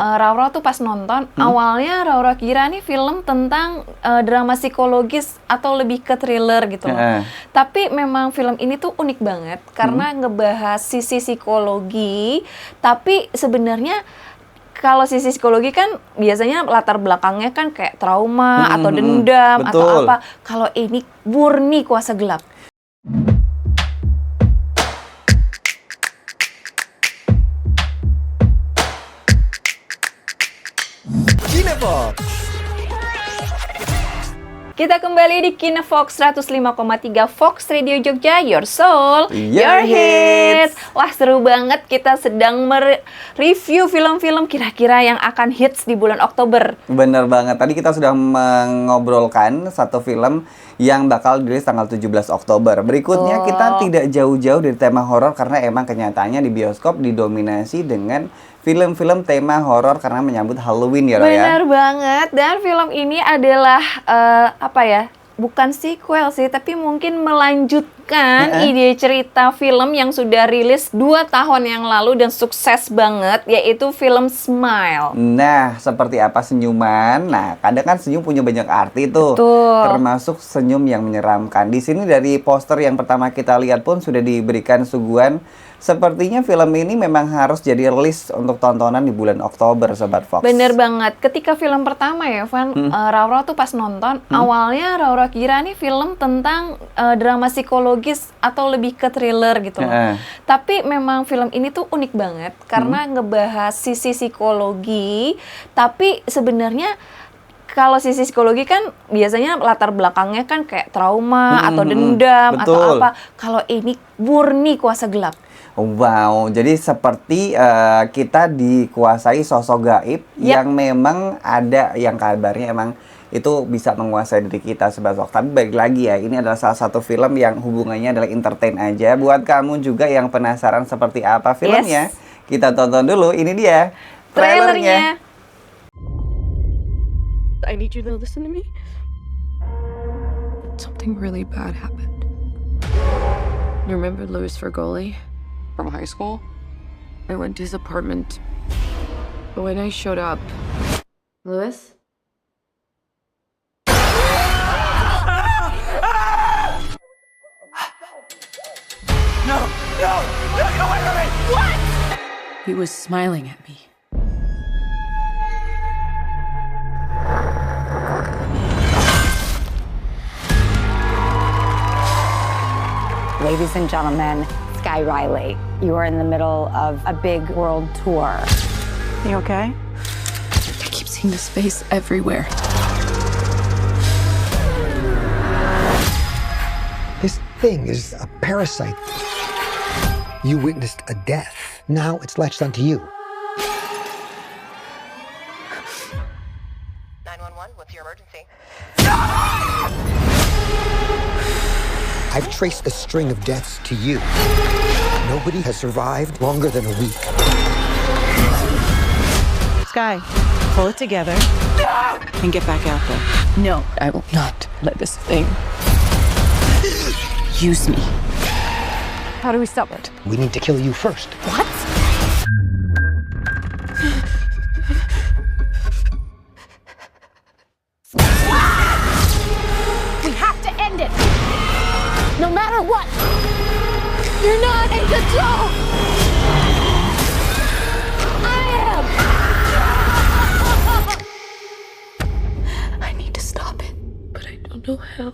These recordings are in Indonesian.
Raura tuh pas nonton, awalnya Raura kira nih film tentang drama psikologis atau lebih ke thriller gitu loh. Tapi memang film ini tuh unik banget karena ngebahas sisi psikologi, tapi sebenarnya kalau sisi psikologi kan biasanya latar belakangnya kan kayak trauma atau dendam atau apa. Kalau ini murni kuasa gelap. Kinefox. Kita kembali di Kinefox 105,3 Fox Radio Jogja, Your Soul, Your Hits. Wah, seru banget, kita sedang mereview film-film kira-kira yang akan hits di bulan Oktober. Bener banget, tadi kita sudah mengobrolkan satu film yang bakal dirilis tanggal 17 Oktober. Berikutnya kita tidak jauh-jauh dari tema horor karena emang kenyataannya di bioskop didominasi dengan film-film tema horor karena menyambut Halloween ya, Roya. Benar banget, dan film ini adalah bukan sequel sih, tapi mungkin melanjutkan ide cerita film yang sudah rilis 2 tahun yang lalu dan sukses banget, yaitu film Smile. Nah, seperti apa senyuman? Nah, kadang kan senyum punya banyak arti tuh. Betul. Termasuk senyum yang menyeramkan. Di sini dari poster yang pertama kita lihat pun sudah diberikan suguhan. Sepertinya film ini memang harus jadi list untuk tontonan di bulan Oktober, Sobat Fox. Bener banget. Ketika film pertama ya, Van, Raura tuh pas nonton, awalnya Raura kira nih film tentang drama psikologis atau lebih ke thriller gitu loh. Tapi memang film ini tuh unik banget karena ngebahas sisi psikologi, tapi sebenarnya kalau sisi psikologi kan biasanya latar belakangnya kan kayak trauma atau dendam atau apa. Kalau ini murni kuasa gelap. Wow, jadi seperti kita dikuasai sosok gaib yang memang ada yang kabarnya emang itu bisa menguasai diri kita sebagai. Tapi balik lagi ya, ini adalah salah satu film yang hubungannya adalah entertain aja. Buat kamu juga yang penasaran seperti apa filmnya, kita tonton dulu. Ini dia trailernya. I need you to listen to me. Something really bad happened. You remember Louis Fergoli from high school? I went to his apartment. But when I showed up, Louis? No! Get away from me! What? He was smiling at me. Ladies and gentlemen, Sky Riley, you are in the middle of a big world tour. You okay? I keep seeing this face everywhere. This thing is a parasite. You witnessed a death. Now it's latched onto you. 911, what's your emergency? I've traced the string of deaths to you. Nobody has survived longer than a week. Sky, pull it together and get back out there. No, I will not let this thing use me. How do we stop it? We need to kill you first. What? We have to end it! No matter what! You're not in control! I am! I need to stop it, but I don't know how.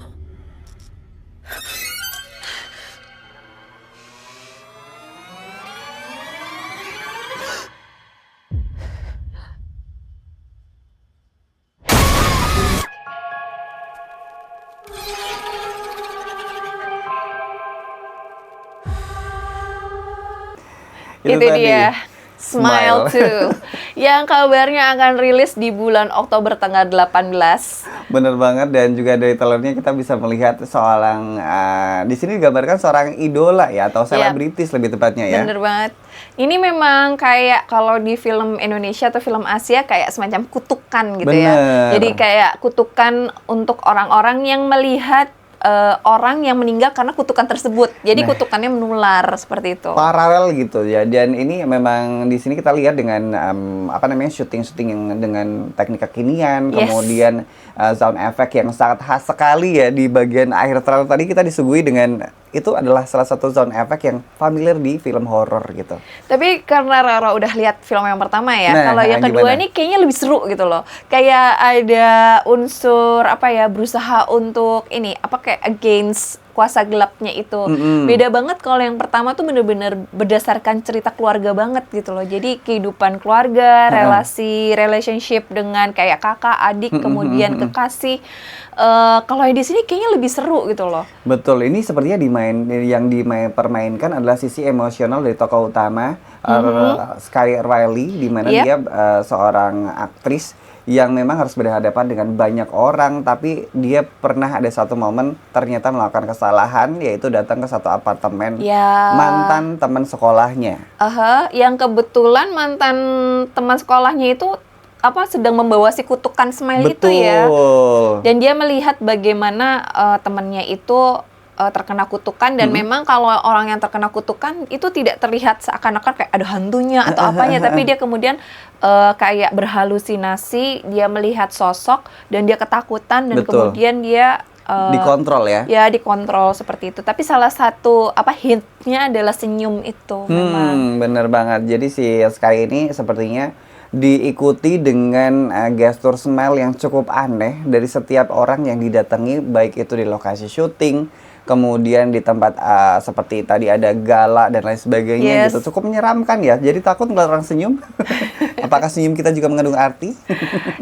Itu dia Smile 2 yang kabarnya akan rilis di bulan Oktober tanggal 18. Bener banget, dan juga dari trailernya kita bisa melihat seorang di sini digambarkan seorang idola ya, atau selebritis lebih tepatnya ya. Bener banget. Ini memang kayak kalau di film Indonesia atau film Asia kayak semacam kutukan gitu ya. Jadi kayak kutukan untuk orang-orang yang melihat orang yang meninggal karena kutukan tersebut. Jadi kutukannya menular seperti itu. Paralel gitu ya. Dan ini memang di sini kita lihat dengan syuting yang dengan teknik kekinian, kemudian sound effect yang sangat khas sekali ya di bagian akhir trailer tadi kita disuguhi dengan itu adalah salah satu sound effect yang familiar di film horor gitu. Tapi karena Rara udah lihat film yang pertama ya, kalau yang kedua ini kayaknya lebih seru gitu loh. Kayak ada unsur berusaha untuk kayak against kuasa gelapnya itu. Beda banget kalau yang pertama tuh bener-bener berdasarkan cerita keluarga banget gitu loh. Jadi kehidupan keluarga, relationship dengan kayak kakak, adik, kemudian kekasih. Kalau di sini kayaknya lebih seru gitu loh. Betul, ini sepertinya dipermainkan adalah sisi emosional dari tokoh utama Sky Riley, di mana dia seorang aktris yang memang harus berhadapan dengan banyak orang, tapi dia pernah ada satu momen ternyata melakukan kesalahan, yaitu datang ke satu apartemen mantan teman sekolahnya. Yang kebetulan mantan teman sekolahnya itu sedang membawa si kutukan Smile itu ya. Dan dia melihat bagaimana temannya itu terkena kutukan, dan memang kalau orang yang terkena kutukan itu tidak terlihat seakan-akan kayak ada hantunya atau apanya, tapi dia kemudian kayak berhalusinasi, dia melihat sosok dan dia ketakutan dan kemudian dia dikontrol ya? Ya, dikontrol seperti itu. Tapi salah satu hintnya adalah senyum itu memang. Bener banget. Jadi si Sky ini sepertinya diikuti dengan gestur smile yang cukup aneh dari setiap orang yang didatangi, baik itu di lokasi syuting, kemudian di tempat seperti tadi ada gala dan lain sebagainya gitu. Cukup menyeramkan ya. Jadi takut ngeliat orang senyum. Apakah senyum kita juga mengandung arti?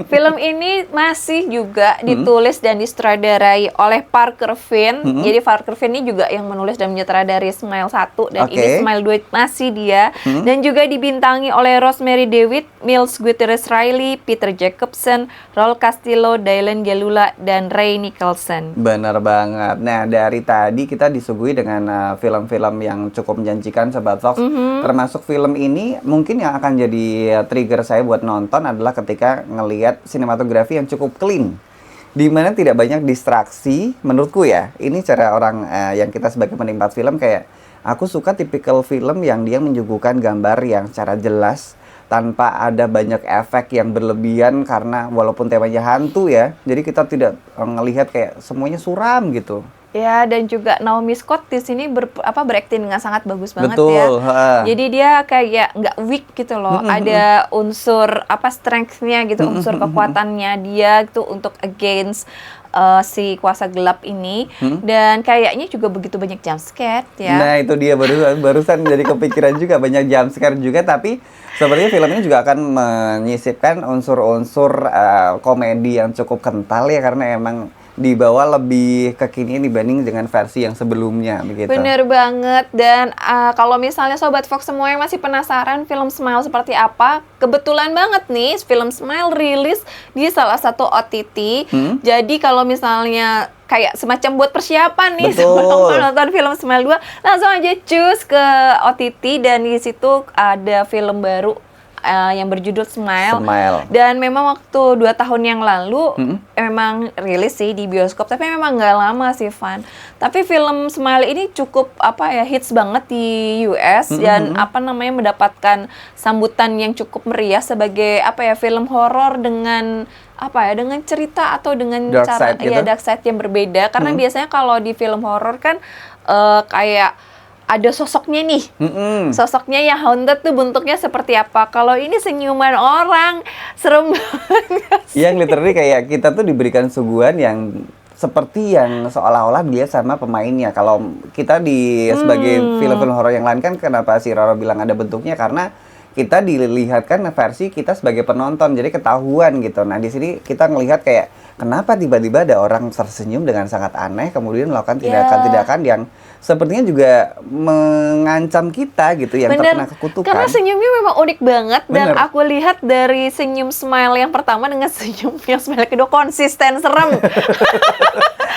Film ini masih juga ditulis dan disutradarai oleh Parker Finn. Jadi Parker Finn ini juga yang menulis dan menyutradarai Smile 1 dan ini Smile 2 masih dia. Dan juga dibintangi oleh Rosemary DeWitt, Miles Gutierrez Riley, Peter Jacobson, Raul Castillo, Dylan Gelula, dan Ray Nicholson. Benar banget. Nah, dari tadi kita disuguhi dengan film-film yang cukup menjanjikan Sobat Fox. Termasuk film ini mungkin yang akan jadi trigger saya buat nonton adalah ketika ngelihat sinematografi yang cukup clean, di mana tidak banyak distraksi. Menurutku ya, ini cara orang yang kita sebagai penikmat film, kayak aku suka tipikal film yang dia menyuguhkan gambar yang secara jelas tanpa ada banyak efek yang berlebihan, karena walaupun temanya hantu ya, jadi kita tidak ngelihat kayak semuanya suram gitu. Ya, dan juga Naomi Scott di sini berakting dengan sangat bagus banget. Betul, ya. Jadi dia kayak nggak weak gitu loh. Ada unsur strength-nya gitu, unsur kekuatannya dia gitu untuk against si kuasa gelap ini. Dan kayaknya juga begitu banyak jump scare ya. Nah, itu dia barusan jadi kepikiran juga banyak jump scare juga, tapi sepertinya film ini juga akan menyisipkan unsur-unsur komedi yang cukup kental ya, karena emang dibawa lebih kekinian dibanding dengan versi yang sebelumnya begitu. Bener banget. Dan kalau misalnya Sobat Fox semua yang masih penasaran film Smile seperti apa, kebetulan banget nih film Smile rilis di salah satu OTT. Jadi kalau misalnya kayak semacam buat persiapan nih sebelum nonton film Smile 2, langsung aja choose ke OTT, dan di situ ada film baru yang berjudul Smile. Dan memang waktu 2 tahun yang lalu memang rilis sih di bioskop, tapi memang nggak lama sih, Van. Tapi film Smile ini cukup hits banget di US dan mendapatkan sambutan yang cukup meriah sebagai film horor dengan dengan cerita atau dengan dark side gitu? Dark side yang berbeda, karena biasanya kalau di film horor kan kayak ada sosoknya nih, sosoknya yang haunted tuh bentuknya seperti apa. Kalau ini senyuman orang, serem banget sih. Yang literally kayak kita tuh diberikan suguhan yang seperti yang seolah-olah dia sama pemainnya. Kalau kita sebagai film-film horor yang lain kan, kenapa si Roro bilang ada bentuknya, karena kita dilihatkan versi kita sebagai penonton, jadi ketahuan gitu. Nah, di sini kita ngelihat kayak kenapa tiba-tiba ada orang tersenyum dengan sangat aneh, kemudian melakukan tindakan-tindakan yang sepertinya juga mengancam kita gitu, yang terkena kekutukan. Karena senyumnya memang unik banget. Dan aku lihat dari senyum Smile yang pertama dengan senyum yang Smile kedua konsisten serem.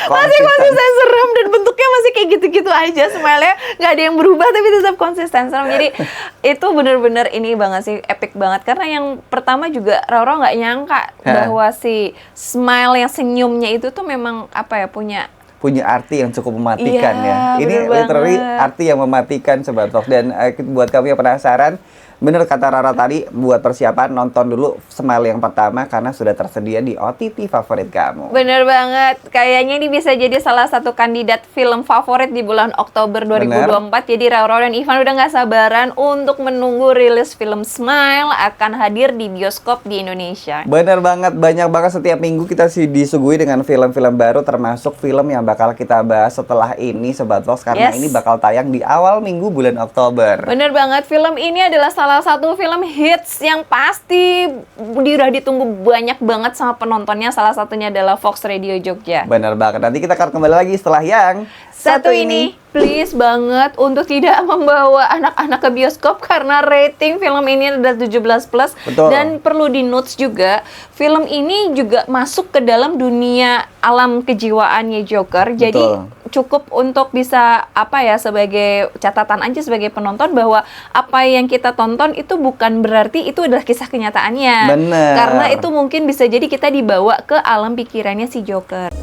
Masih konsisten serem, dan bentuknya masih kayak gitu-gitu aja. Smile-nya nggak ada yang berubah tapi tetap konsisten serem. Jadi itu bener-bener ini banget sih, epic banget. Karena yang pertama juga Roro nggak nyangka bahwa si Smile yang senyumnya itu tuh memang punya punya arti yang cukup mematikan ya. Ini bener literally banget. arti yang mematikan Sobat Vlog. Dan buat kamu yang penasaran, bener kata Rara tadi, buat persiapan nonton dulu Smile yang pertama karena sudah tersedia di OTT favorit kamu. Bener banget, kayaknya ini bisa jadi salah satu kandidat film favorit di bulan Oktober 2024. Jadi Rara dan Ivan udah gak sabaran untuk menunggu rilis film Smile akan hadir di bioskop di Indonesia. Bener banget, banyak banget setiap minggu kita disuguhi dengan film-film baru, termasuk film yang bakal kita bahas setelah ini Sobat Vlog, karena ini bakal tayang di awal minggu bulan Oktober. Bener banget, film ini adalah salah satu film hits yang pasti udah ditunggu banyak banget sama penontonnya. Salah satunya adalah Fox Radio Jogja. Bener banget, nanti kita akan kembali lagi setelah yang satu ini. Please banget untuk tidak membawa anak-anak ke bioskop karena rating film ini adalah 17+. Betul. Dan perlu di notes juga, film ini juga masuk ke dalam dunia alam kejiwaannya Joker. Jadi cukup untuk bisa sebagai catatan aja sebagai penonton bahwa apa yang kita tonton itu bukan berarti itu adalah kisah kenyataannya. Bener. Karena itu mungkin bisa jadi kita dibawa ke alam pikirannya si Joker.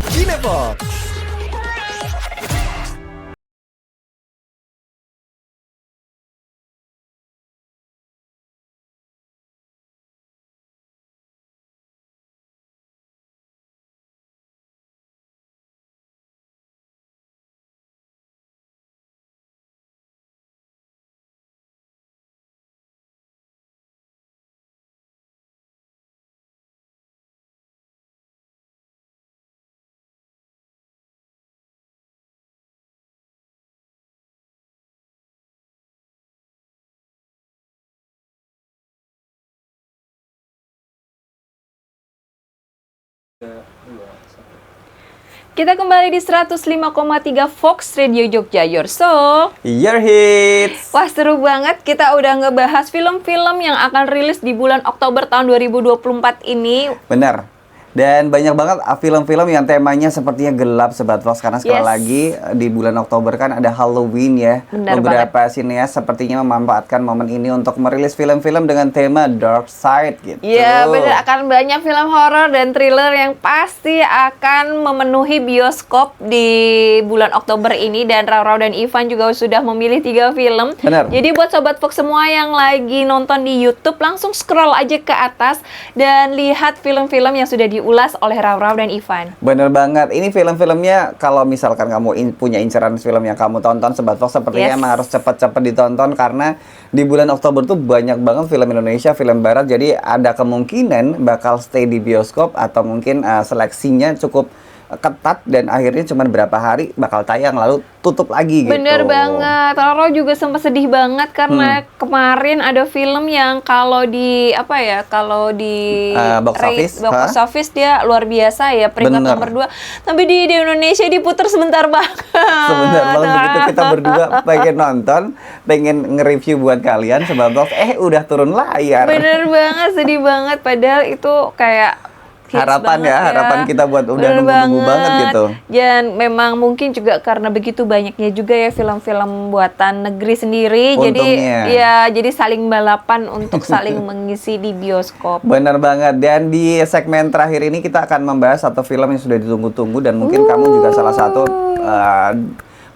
Cinefox. Kita kembali di 105,3 Fox Radio Jogja, your soul, Your hits. Wah, seru banget. Kita udah ngebahas film-film yang akan rilis di bulan Oktober tahun 2024 ini. Benar. Dan banyak banget film-film yang temanya sepertinya gelap, Sobat Fox. Karena sekali lagi di bulan Oktober kan ada Halloween ya. Benar Beberapa sineas sepertinya memanfaatkan momen ini untuk merilis film-film dengan tema dark side gitu. Iya, benar. Akan banyak film horor dan thriller yang pasti akan memenuhi bioskop di bulan Oktober ini. Dan Raurau dan Ivan juga sudah memilih 3 film. Benar. Jadi buat Sobat Fox semua yang lagi nonton di YouTube, langsung scroll aja ke atas dan lihat film-film yang sudah diulas oleh Raurau dan Ivan. Bener banget. Ini film-filmnya kalau misalkan kamu punya inceran film yang kamu tonton, Sobat Fox, sepertinya emang harus cepat-cepat ditonton karena di bulan Oktober tuh banyak banget film Indonesia, film Barat. Jadi ada kemungkinan bakal stay di bioskop atau mungkin seleksinya cukup ketat dan akhirnya cuma berapa hari bakal tayang lalu tutup lagi gitu. Bener banget. Roro juga sempat sedih banget karena kemarin ada film yang kalau di box office dia luar biasa ya, peringkat nomor 2. Tapi di Indonesia diputar sebentar banget. Sebentar banget. Begitu kita berdua pengen nonton, pengen nge-review buat kalian Sobat Fox, udah turun layar. Bener banget, sedih banget. Padahal itu kayak harapan harapan kita buat udah nunggu-nunggu banget gitu. Dan memang mungkin juga karena begitu banyaknya juga ya film-film buatan negeri sendiri. Untungnya. Jadi saling balapan untuk saling mengisi di bioskop. Bener banget. Dan di segmen terakhir ini kita akan membahas satu film yang sudah ditunggu-tunggu dan mungkin kamu juga salah satu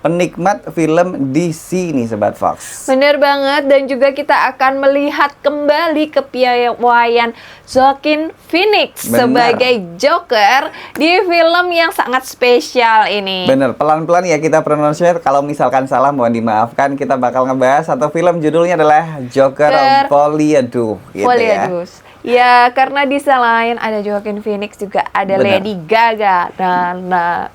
penikmat film DC nih Sobat Fox. Bener banget. Dan juga kita akan melihat kembali kepiawaian Joaquin Phoenix sebagai Joker di film yang sangat spesial ini. Bener, pelan-pelan ya kita pronunciate. Kalau misalkan salah mohon dimaafkan. Kita bakal ngebahas satu film judulnya adalah Joker Poliadu gitu ya. Ya, karena di selain ada Joaquin Phoenix juga ada Lady Gaga.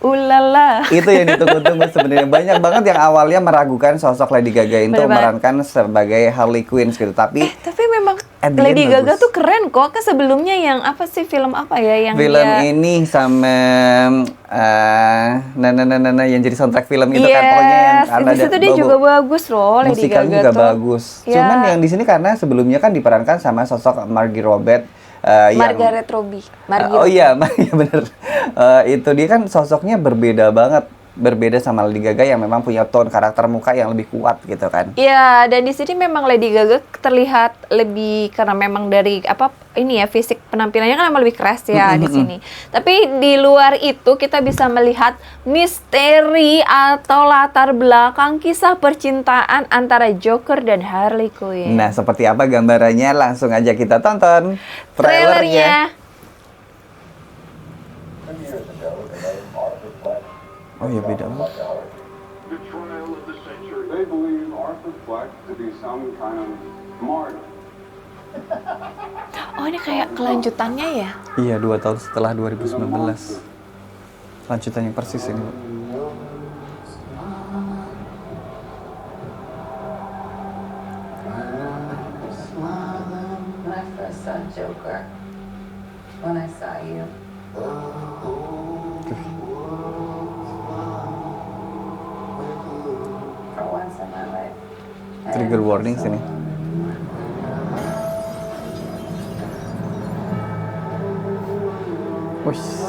Ulala. Itu yang ditunggu-tunggu sebenarnya. Banyak banget yang awalnya meragukan sosok Lady Gaga itu memerankan sebagai Harley Quinn gitu. Tapi memang Lady Gaga tuh keren kok. Kan sebelumnya yang apa sih, film apa ya yang film ini sama yang jadi soundtrack film itu kan pokoknya yang di situ dia juga bagus loh, Lady musikalnya Gaga juga tuh bagus. Cuman yang di sini karena sebelumnya kan diperankan sama sosok Margot Robbie. Margaret Robbie. Iya bener. Itu dia kan sosoknya berbeda banget. Berbeda sama Lady Gaga yang memang punya tone karakter muka yang lebih kuat gitu kan. Iya, dan di sini memang Lady Gaga terlihat lebih karena memang dari fisik penampilannya kan memang lebih keras ya di sini. Tapi di luar itu kita bisa melihat misteri atau latar belakang kisah percintaan antara Joker dan Harley Quinn. Nah, seperti apa gambarannya? Langsung aja kita tonton trailernya. Oh ya beda banget. Oh, ini kayak kelanjutannya ya? Iya, 2 tahun setelah 2019. Lanjutannya persis ini. Trigger warning sini. Wush.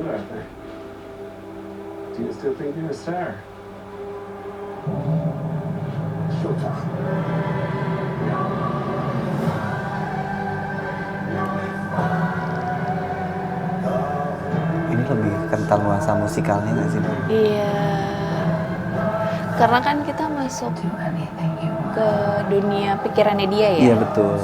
too, I think. Do you still think you're a star? Showtime. Ini lebih kental nuansa musikalnya nggak sih? Iya. Karena kan kita masuk ke dunia pikirannya dia ya. Iya betul.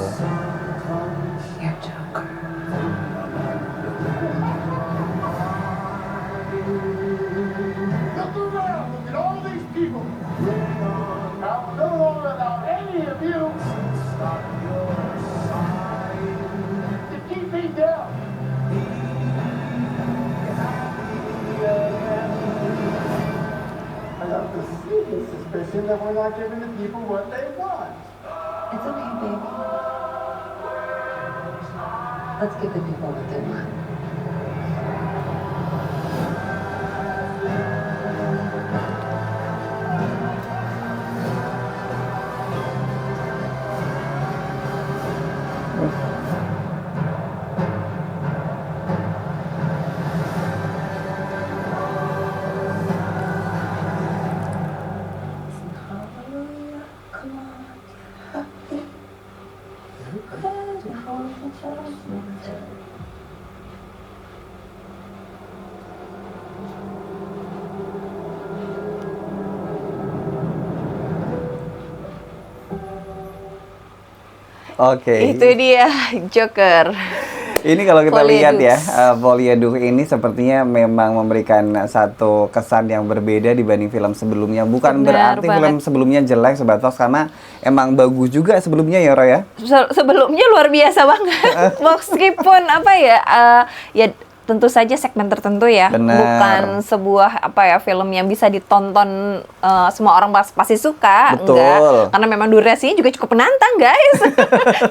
Suspicion that we're not giving the people what they want. It's okay, baby. Let's give the people what they want. Oke. Itu dia Joker. Ini kalau kita Folie lihat Douce. ya, Folie Douce ini sepertinya memang memberikan satu kesan yang berbeda dibanding film sebelumnya. Bukan Benar berarti banget. film sebelumnya jelek, Sobat Fox, karena emang bagus juga sebelumnya ya, Roy ya. Sebelumnya luar biasa banget. Meskipun apa ya, ya tentu saja segmen tertentu ya, Benar. bukan sebuah apa ya film yang bisa ditonton semua orang pasti suka, Betul. enggak, karena memang durasinya juga cukup menantang guys.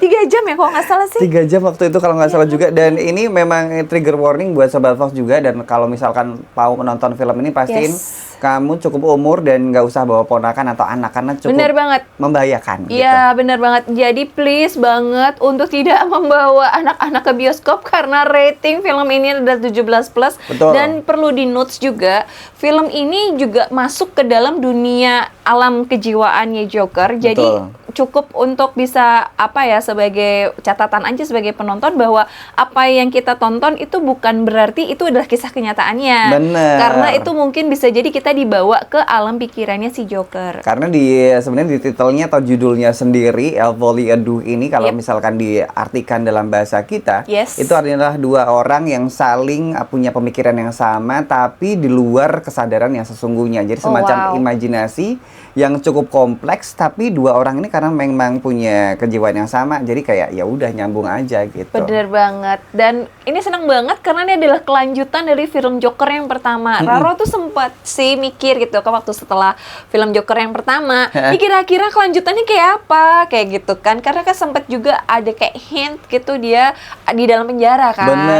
3 jam ya kalau nggak salah sih. 3 jam waktu itu kalau nggak salah juga, dan ini memang trigger warning buat Sobat Fox juga. Dan kalau misalkan mau menonton film ini, pastiin kamu cukup umur dan nggak usah bawa ponakan atau anak, karena cukup Bener banget. membahayakan. Iya, benar banget. Jadi please banget untuk tidak membawa anak-anak ke bioskop karena rating film ini adalah 17+. Betul. Dan perlu di notes juga, film ini juga masuk ke dalam dunia alam kejiwaannya Joker. Jadi Betul. cukup untuk bisa apa ya, sebagai catatan aja sebagai penonton bahwa apa yang kita tonton itu bukan berarti itu adalah kisah kenyataannya. Bener. Karena itu mungkin bisa jadi kita dibawa ke alam pikirannya si Joker. Karena sebenarnya di titelnya atau judulnya sendiri, El Folie Douce ini kalau misalkan diartikan dalam bahasa kita, itu adalah 2 orang yang saling punya pemikiran yang sama tapi di luar kesadaran yang sesungguhnya. Jadi semacam imajinasi yang cukup kompleks, tapi 2 orang ini karena memang punya kejiwaan yang sama, jadi kayak ya udah nyambung aja gitu. Bener banget. Dan ini senang banget karena ini adalah kelanjutan dari film Joker yang pertama. Raro tuh sempat sih mikir gitu kan waktu setelah film Joker yang pertama, ini kira-kira kelanjutannya kayak apa, kayak gitu kan. Karena kan sempat juga ada kayak hint gitu dia di dalam penjara kan. Bener.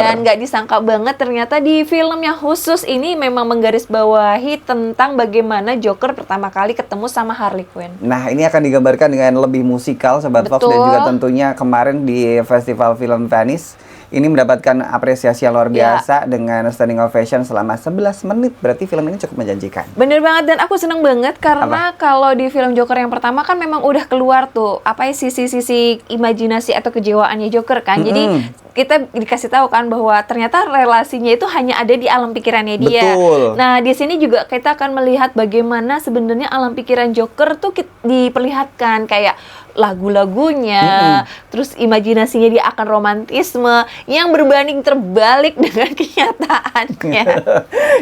Dan nggak disangka banget ternyata di film yang khusus ini memang menggarisbawahi tentang bagaimana Joker pertama kali ketemu sama Harley Quinn. Nah, ini akan digambarkan dengan lebih musikal, Sobat Fox, dan juga tentunya kemarin di Festival Film Venice ini mendapatkan apresiasi yang luar biasa dengan standing ovation selama 11 menit. Berarti film ini cukup menjanjikan. Bener banget, dan aku seneng banget karena kalau di film Joker yang pertama kan memang udah keluar tuh apa ya, sisi-sisi imajinasi atau kejiwaannya Joker kan. Jadi kita dikasih tahu kan bahwa ternyata relasinya itu hanya ada di alam pikirannya dia. Betul. Nah, di sini juga kita akan melihat bagaimana sebenarnya alam pikiran Joker tuh diperlihatkan kayak lagu-lagunya, terus imajinasinya dia akan romantisme yang berbanding terbalik dengan kenyataannya.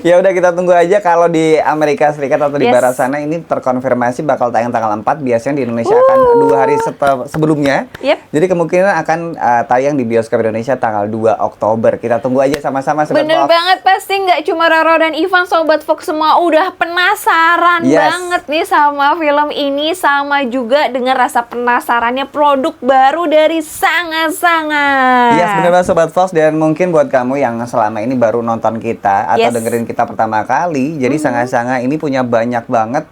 Ya udah, kita tunggu aja kalau di Amerika Serikat atau di barat sana ini terkonfirmasi bakal tayang tanggal 4. Biasanya di Indonesia akan 2 hari sebelumnya. Jadi kemungkinan akan tayang di bioskop Indonesia tanggal 2 Oktober. Kita tunggu aja sama-sama, Sobat Bener Fox. banget, pasti nggak cuma Raro dan Ivan, Sobat Fox semua udah penasaran banget nih sama film ini, sama juga dengan rasa penasarannya produk baru dari sangat-sangat. Yes, bener banget Sobat Fox. Dan mungkin buat kamu yang selama ini baru nonton kita atau dengerin kita pertama kali, jadi sangat-sangat ini punya banyak banget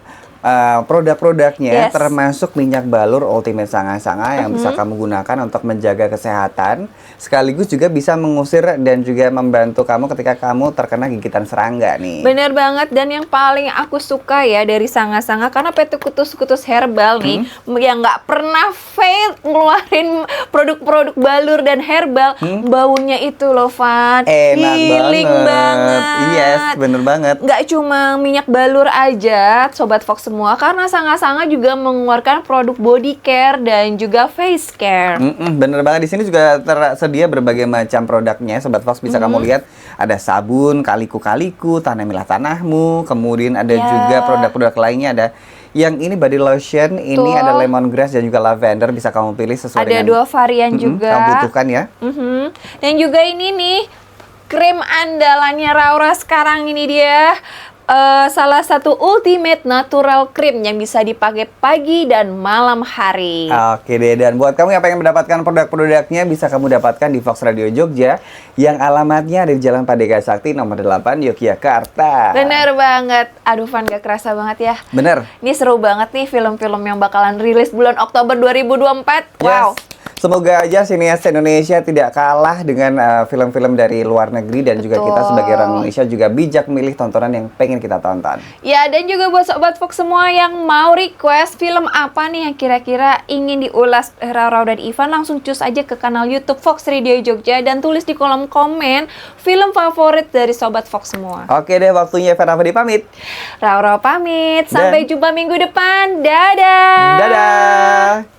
produk-produknya, termasuk minyak balur Ultimate Sanga-Sanga yang bisa kamu gunakan untuk menjaga kesehatan, sekaligus juga bisa mengusir dan juga membantu kamu ketika kamu terkena gigitan serangga nih. Bener banget, dan yang paling aku suka ya dari Sanga-Sanga, karena PT Kutus-Kutus Herbal nih, yang nggak pernah fail ngeluarin produk-produk balur dan herbal, baunya itu loh, Van. Enak Healing banget. Yes, bener banget. Nggak cuma minyak balur aja, Sobat Fox semua, karena Sanga-Sanga juga mengeluarkan produk body care dan juga face care. Bener banget, di sini juga tersedia berbagai macam produknya, Sobat Fox bisa kamu lihat. Ada sabun, kaliku-kaliku, tanamilah tanahmu, kemudian ada juga produk-produk lainnya, ada yang ini body lotion, ini ada lemongrass dan juga lavender, bisa kamu pilih sesuai dengan ada 2 varian juga kamu butuhkan ya. Dan juga ini nih krim andalannya Raura sekarang, ini dia salah satu ultimate natural cream yang bisa dipakai pagi dan malam hari. Oke deh, dan buat kamu yang pengen mendapatkan produk-produknya, bisa kamu dapatkan di Fox Radio Jogja yang alamatnya ada di Jalan Padega Sakti nomor 8 Yogyakarta. Bener banget. Aduh Van, gak kerasa banget ya. Bener. Ini seru banget nih film-film yang bakalan rilis bulan Oktober 2024. Wow. Semoga aja sinias Indonesia tidak kalah dengan film-film dari luar negeri, dan juga kita sebagai orang Indonesia juga bijak memilih tontonan yang pengen kita tonton. Ya, dan juga buat Sobat Fox semua yang mau request film apa nih yang kira-kira ingin diulas Raura dan Ivan, langsung cus aja ke kanal YouTube Fox Radio Jogja dan tulis di kolom komen film favorit dari Sobat Fox semua. Oke deh, waktunya Evan Afadi pamit. Raura pamit. Sampai jumpa minggu depan. Dadah. Dadah.